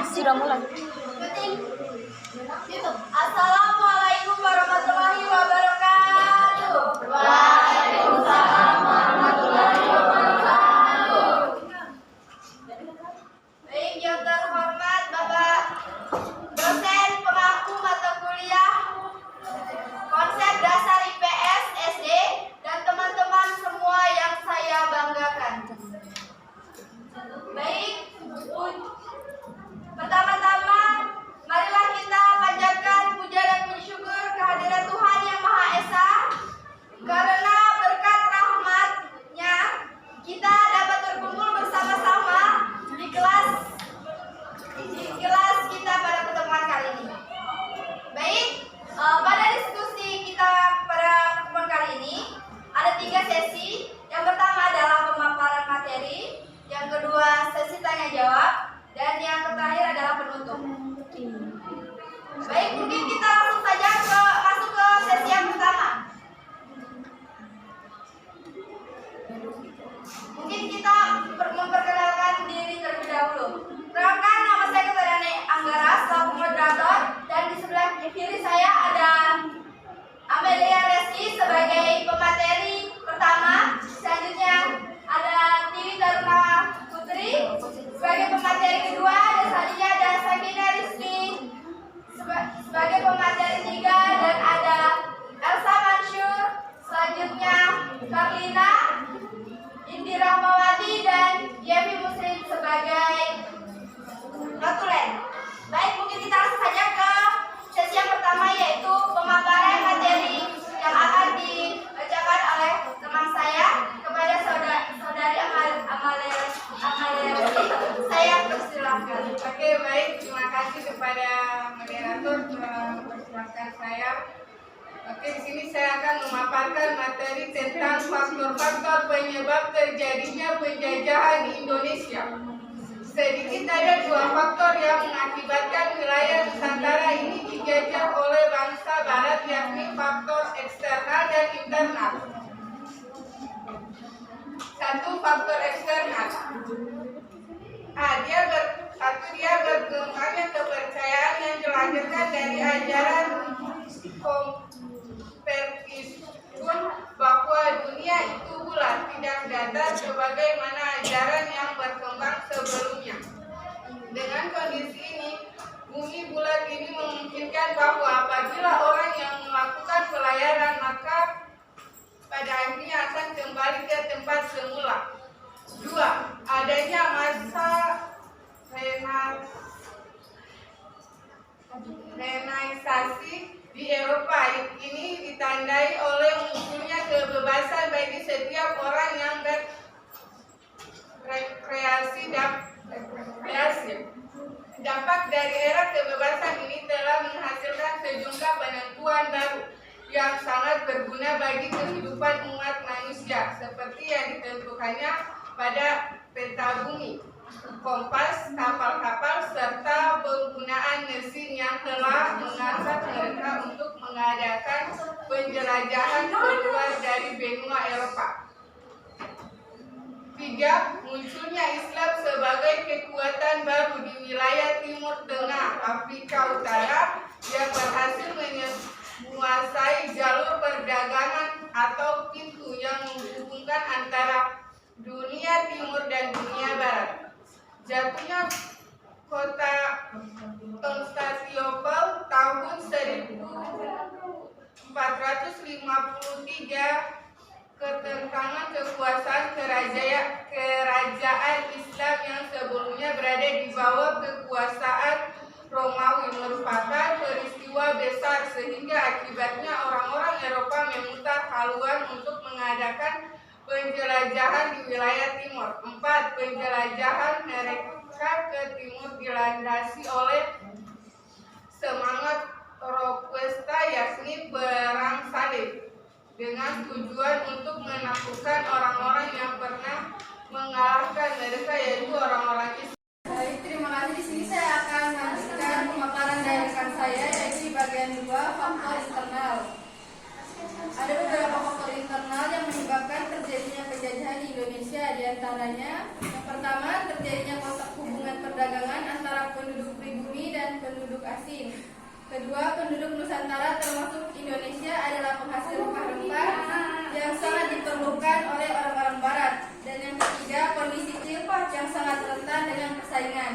Sudah mulai. Assalamualaikum warahmatullahi wabarakatuh. Waalaikumsalam warahmatullahi wabarakatuh. Baik, yang terhormat Bapak dosen pengaku mata kuliah konsep dasar IPS SD dan teman-teman semua yang saya banggakan. Baik, pertama-tama marilah kita panjatkan puja dan puji syukur kehadirat Tuhan Yang Maha Esa, karena berkat rahmat-Nya kita dapat berkumpul bersama-sama di kelas kita pada pertemuan kali ini. Baik, pada diskusi kita pada pertemuan kali ini ada 3 sesi. Yang pertama adalah pemaparan materi, yang kedua sesi tanya jawab, dan yang terakhir adalah penutup. Baik, mungkin kita langsung saja masuk ke sesi yang pertama. Mungkin kita memperkenalkan diri terlebih dahulu. Perkenalkan, nama saya Keturunan Anggara selaku moderator, dan di sebelah kiri saya ada Amelia Reski sebagai pemateri pertama. Selanjutnya ada Tiwi Taruna Putri sebagai pemateri kedua, dan selanjutnya ada Sakina Rizky sebagai pemateri 3, dan ada Elsa Mansur, selanjutnya Karlina, Indira Mawati, dan Yevi Muslim sebagai notulen. Baik, mungkin kita langsung saja ke sesi yang pertama, yaitu pemaparan materi yang akan dibacakan oleh teman saya kepada saudari Amalia. Saya persilahkan. Oke, baik, terima kasih kepada moderator telah mempersilahkan saya. Oke, di sini saya akan memaparkan materi tentang faktor-faktor penyebab terjadinya penjajahan di Indonesia. Sedikit ada 2 faktor yang mengakibatkan wilayah Nusantara ini dijajah oleh bangsa Barat, yakni faktor eksternal dan internal. 1. Faktor eksternal. Dia berkembangnya kepercayaan yang dilahirkan dari ajaran Konfusius bahwa dunia itu bulat, tidak datar sebagaimana ajaran yang berkembang sebelumnya. Dengan kondisi ini, bumi bulat ini memungkinkan bahwa apabila orang yang melakukan pelayaran, maka pada akhirnya akan kembali ke tempat semula. 2. Adanya masa renaissance di Eropa. Ini ditandai oleh munculnya kebebasan bagi setiap orang yang berkreasi dan kreasi. Dampak dari era kebebasan ini telah menghasilkan sejumlah penentuan baru yang sangat berguna bagi kehidupan umat manusia, seperti yang ditentukannya pada peta bumi, kompas, kapal-kapal, serta penggunaan mesin yang telah mengangkat mereka untuk mengadakan penjelajahan keluar dari benua Eropa. 3. Munculnya Islam sebagai kekuatan baru di wilayah Timur Tengah Afrika Utara yang berhasil menguasai jalur perdagangan atau pintu yang menghubungkan antara dunia timur dan dunia barat. Jatuhnya kota Konstantinopel tahun 1453, ketentangan kekuasaan kerajaan Islam yang sebelumnya berada di bawah kekuasaan Romawi merupakan peristiwa besar, sehingga akibatnya orang-orang Eropa memutar haluan untuk mengadakan penjelajahan di wilayah timur. 4. Penjelajahan mereka ke timur dilandasi oleh semangat Robusta, yakni perang salib, dengan tujuan untuk menaklukkan orang-orang yang pernah mengalahkan mereka, yaitu orang-orang Islam. Baik, terima kasih. Di sini saya akan melanjutkan pemaparan dari rekan saya, yaitu bagian 2, faktor internal. Ada beberapa faktor internal yang menyebabkan terjadinya penjajahan di Indonesia, di antaranya yang pertama terjadinya kontak hubungan perdagangan antara penduduk penduduk asing. Kedua, penduduk Nusantara termasuk Indonesia adalah penghasil rempah-rempah yang sangat diperlukan oleh orang-orang barat. Dan yang ketiga, kondisi Cilpot yang sangat rentan dengan persaingan.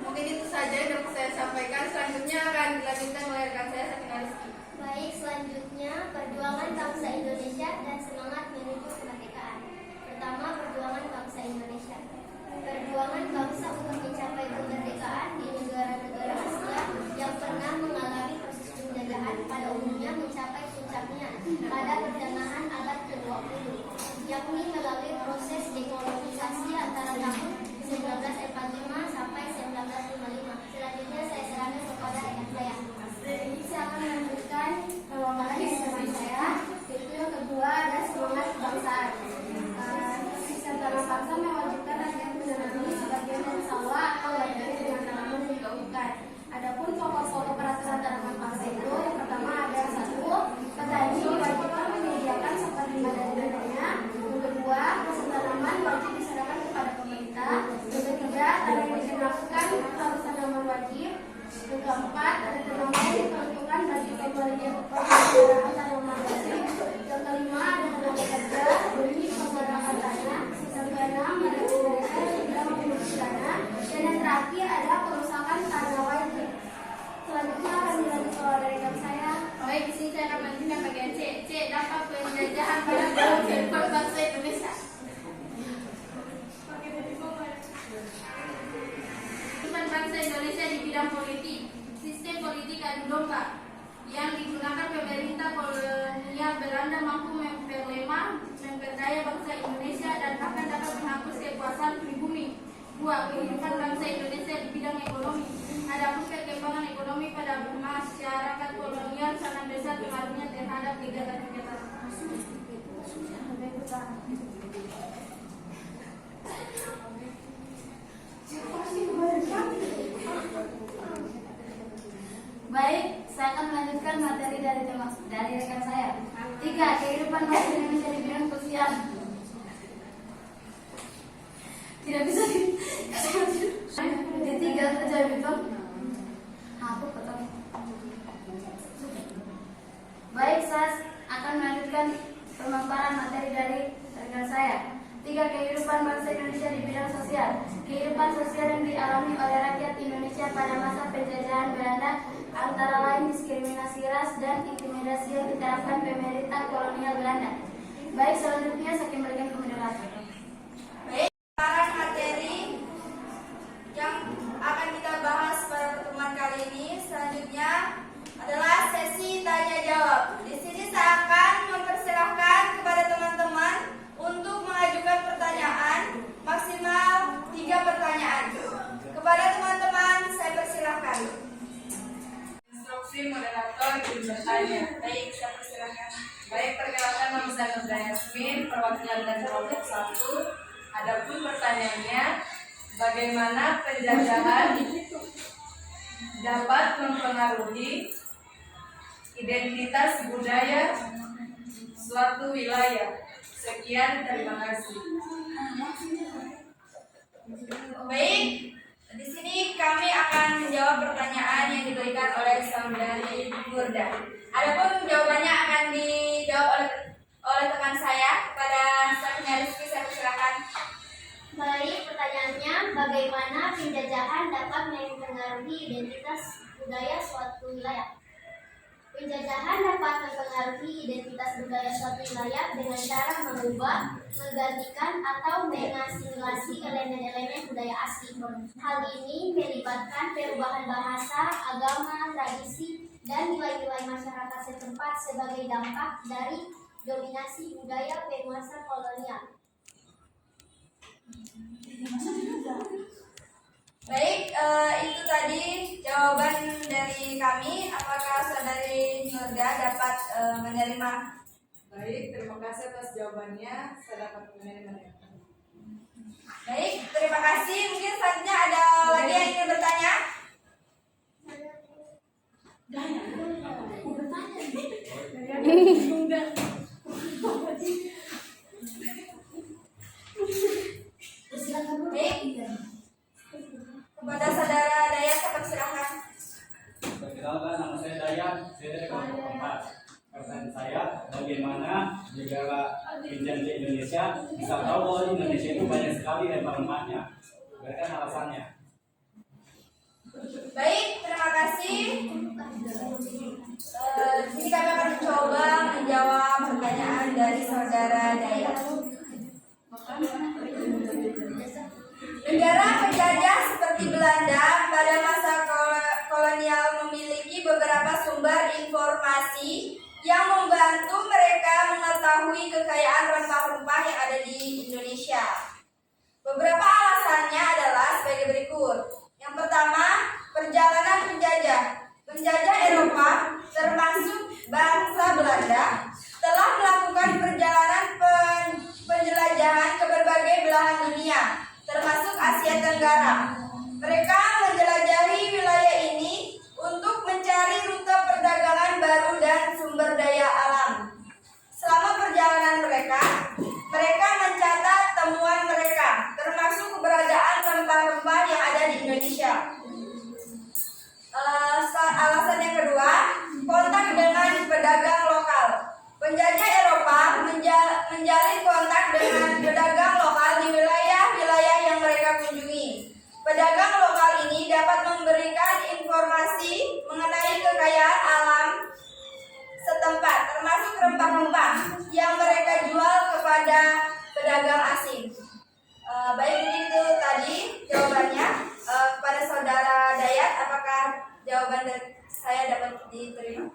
Mungkin itu saja yang dapat saya sampaikan. Selanjutnya akan dilanjutkan oleh rekan saya, Sakina Rizky. Baik, selanjutnya perjuangan bangsa Indonesia dan semangat menuju kemerdekaan. Pertama, perjuangan bangsa Indonesia. Perjuangan bangsa untuk mencapai kemerdekaan di negara-negara Asia yang pernah mengalami proses penjajahan pada umumnya mencapai puncaknya pada pertengahan abad ke-20, yakni melalui proses dekolonisasi antara tahun 1945 sampai 1955. Selanjutnya saya serahkan kepada rekan saya. Saya akan melanjutkan pemaparan dari teman saya, yaitu yang kedua ada semangat kebangsaan. Sistem tanah bangsa mewajibkan rakyat menanami sebagian dari sawah atau bagian dengan tanaman yang digaungkan. Adapun pokok-pokok peraturan tanaman bangsa itu, yang pertama ada satu, petani diwajibkan menyediakan seperti badan-badannya. Yang kedua, hasil tanaman wajib diserahkan kepada pemerintah. Yang ketiga, tanah yang digunakan harus tanaman wajib. Yang keempat, ada tanaman yang diperuntukkan bagi pembelian tanaman wajib. Yang kelima, ada tenaga kerja demi pengelolaan tanah. Yang keenam, ada mereka yang tidak memiliki tanah. Dan yang terakhir ada perusahaan tanah wajib. Selanjutnya akan dilanjutkan oleh rekan saya. Baik, di sini saya akan melanjutkan bagian C. C, dampak penjajahan pada kehidupan bangsa Indonesia. Kehidupan bangsa Indonesia di bidang politik. Sistem politik adu domba yang digunakan pemerintah kolonial Belanda mampu memperdaya bangsa Indonesia dan bahkan dapat menghapus kekuasaan pribumi. 2. Kehidupan bangsa Indonesia di bidang ekonomi. Adapun perkembangan ekonomi pada masyarakat kolonial sangat besar pengaruhnya terhadap kegiatan-kegiatan. Baik, saya akan melanjutkan materi dari rekan saya. 3. Kehidupan bangsa Indonesia di bidang sosial. Tidak bisa ketiga kerja betul. Aku potong. Baik, saya akan melanjutkan pemaparan materi dari rekan saya. 3. Kehidupan bangsa Indonesia di bidang sosial. Kehidupan sosial yang dialami oleh rakyat Indonesia pada masa penjajahan Belanda antara lain diskriminasi ras dan intimidasi yang diterapkan pemerintah kolonial Belanda. Baik, selanjutnya saya kembalikan ke moderator. Baik, pemaparan materi yang akan kita bahas pada pertemuan kali ini selanjutnya adalah sesi tanya jawab. Di sini saya akan mempersilahkan kepada teman-teman untuk mengajukan pertanyaan maksimal 3 pertanyaan. Kepada teman-teman saya persilahkan. Instruksi moderator bertanya. Baik, saya persilahkan. Baik, perkenalkan nama saya Nurda Yasmin, perwakilan dari kelompok 1. Adapun pertanyaannya, bagaimana penjajahan dapat mempengaruhi identitas budaya suatu wilayah? Sekian, terima kasih. Baik, di sini kami akan menjawab pertanyaan yang diberikan oleh saudari Nurda. Adapun jawabannya akan dijawab oleh teman saya. Kepada Sakina Rizky saya persilakan. Baik, pertanyaannya, bagaimana penjajahan dapat mempengaruhi identitas budaya suatu wilayah? Penjajahan dapat mempengaruhi identitas budaya suatu wilayah dengan cara mengubah, menggantikan, atau mengasimilasi elemen-elemen budaya asli. Hal ini melibatkan perubahan bahasa, agama, tradisi, dan nilai-nilai masyarakat setempat sebagai dampak dari dominasi budaya penguasa kolonial. Baik, itu tadi jawaban dari kami. Apakah saudari Nurda dapat menerima? Baik, terima kasih atas jawabannya. Saya dapat menerimanya. Baik, terima kasih. Mungkin selanjutnya ada lagi yang ingin bertanya? Baik, kepada saudara Dayat saya persilahkan. bisa tahu bahwa di Indonesia itu banyak sekali rempah-rempahnya. Berikan alasannya. Baik, terima kasih. Sini kami akan mencoba menjawab pertanyaan dari saudara Dayat. Negara penjajah seperti Belanda pada masa kolonial memiliki beberapa sumber informasi yang membantu mereka mengetahui kekayaan rempah-rempah yang ada di Indonesia. Beberapa alasannya adalah sebagai berikut. Yang pertama, perjalanan penjajah. Penjajah Eropa, termasuk bangsa Belanda, telah melakukan perjalanan penjelajahan ke berbagai belahan dunia, termasuk Asia Tenggara. Mereka menjelajahi wilayah ini untuk mencari rute perdagangan baru dan sumber daya alam. Selama perjalanan mereka mencatat temuan mereka, termasuk keberadaan rempah-rempah yang ada di Indonesia. Alasan yang kedua, kontak dengan pedagang lokal. Penjajah Eropa menjalin kontak dengan pedagang lokal di wilayah-wilayah yang mereka kunjungi. Pedagang lokal ini dapat memberikan informasi mengenai kekayaan alam setempat, termasuk rempah-rempah yang mereka jual kepada pedagang asing. Baik, itu tadi jawabannya. Kepada saudara Dayat, apakah jawaban dari saya dapat diterima?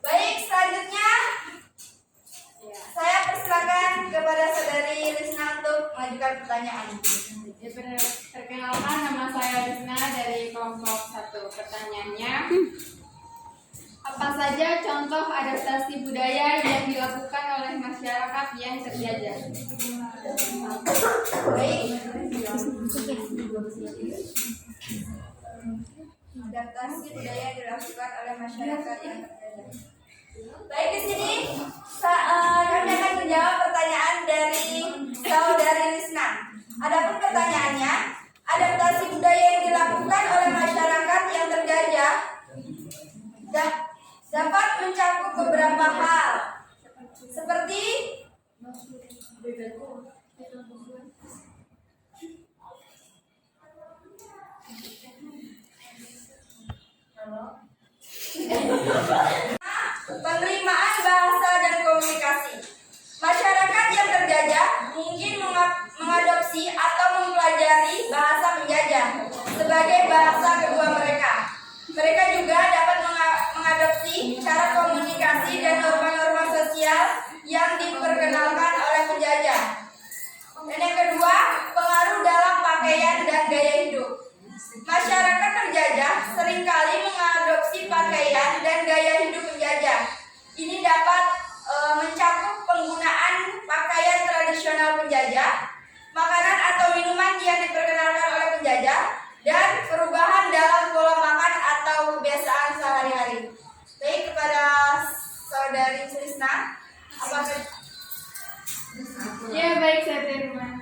Baik, selanjutnya saya persilakan kepada saudari Lisna untuk mengajukan pertanyaan. Perkenalkan, nama saya Lisna dari kelompok 1. Pertanyaannya, apa saja contoh adaptasi budaya yang dilakukan oleh masyarakat yang terjajah? Baik. Adaptasi budaya yang dilakukan oleh masyarakat yang terjajah. Baik, di sini kami akan menjawab pertanyaan dari saudari Lisna. Adapun pertanyaannya, adaptasi budaya yang dilakukan oleh masyarakat yang terjajah dapat mencakup beberapa hal, seperti penerimaan bahasa dan komunikasi. Masyarakat yang terjajah mungkin mengadopsi atau mempelajari bahasa penjajah sebagai bahasa kedua mereka. Mereka juga dapat mengadopsi cara komunikasi dan norma-norma sosial yang diperkenalkan oleh penjajah. Dan yang kedua, pengaruh dalam pakaian dan gaya hidup. Masyarakat terjajah seringkali mengadopsi pakaian dan gaya hidup penjajah. Ini dapat mencakup penggunaan pakaian tradisional penjajah, makanan atau minuman yang diperkenalkan oleh penjajah, dan perubahan dalam pola makan atau kebiasaan sehari-hari. Baik, kepada saudari Lisna, apakah? Ya, baik, saya terima.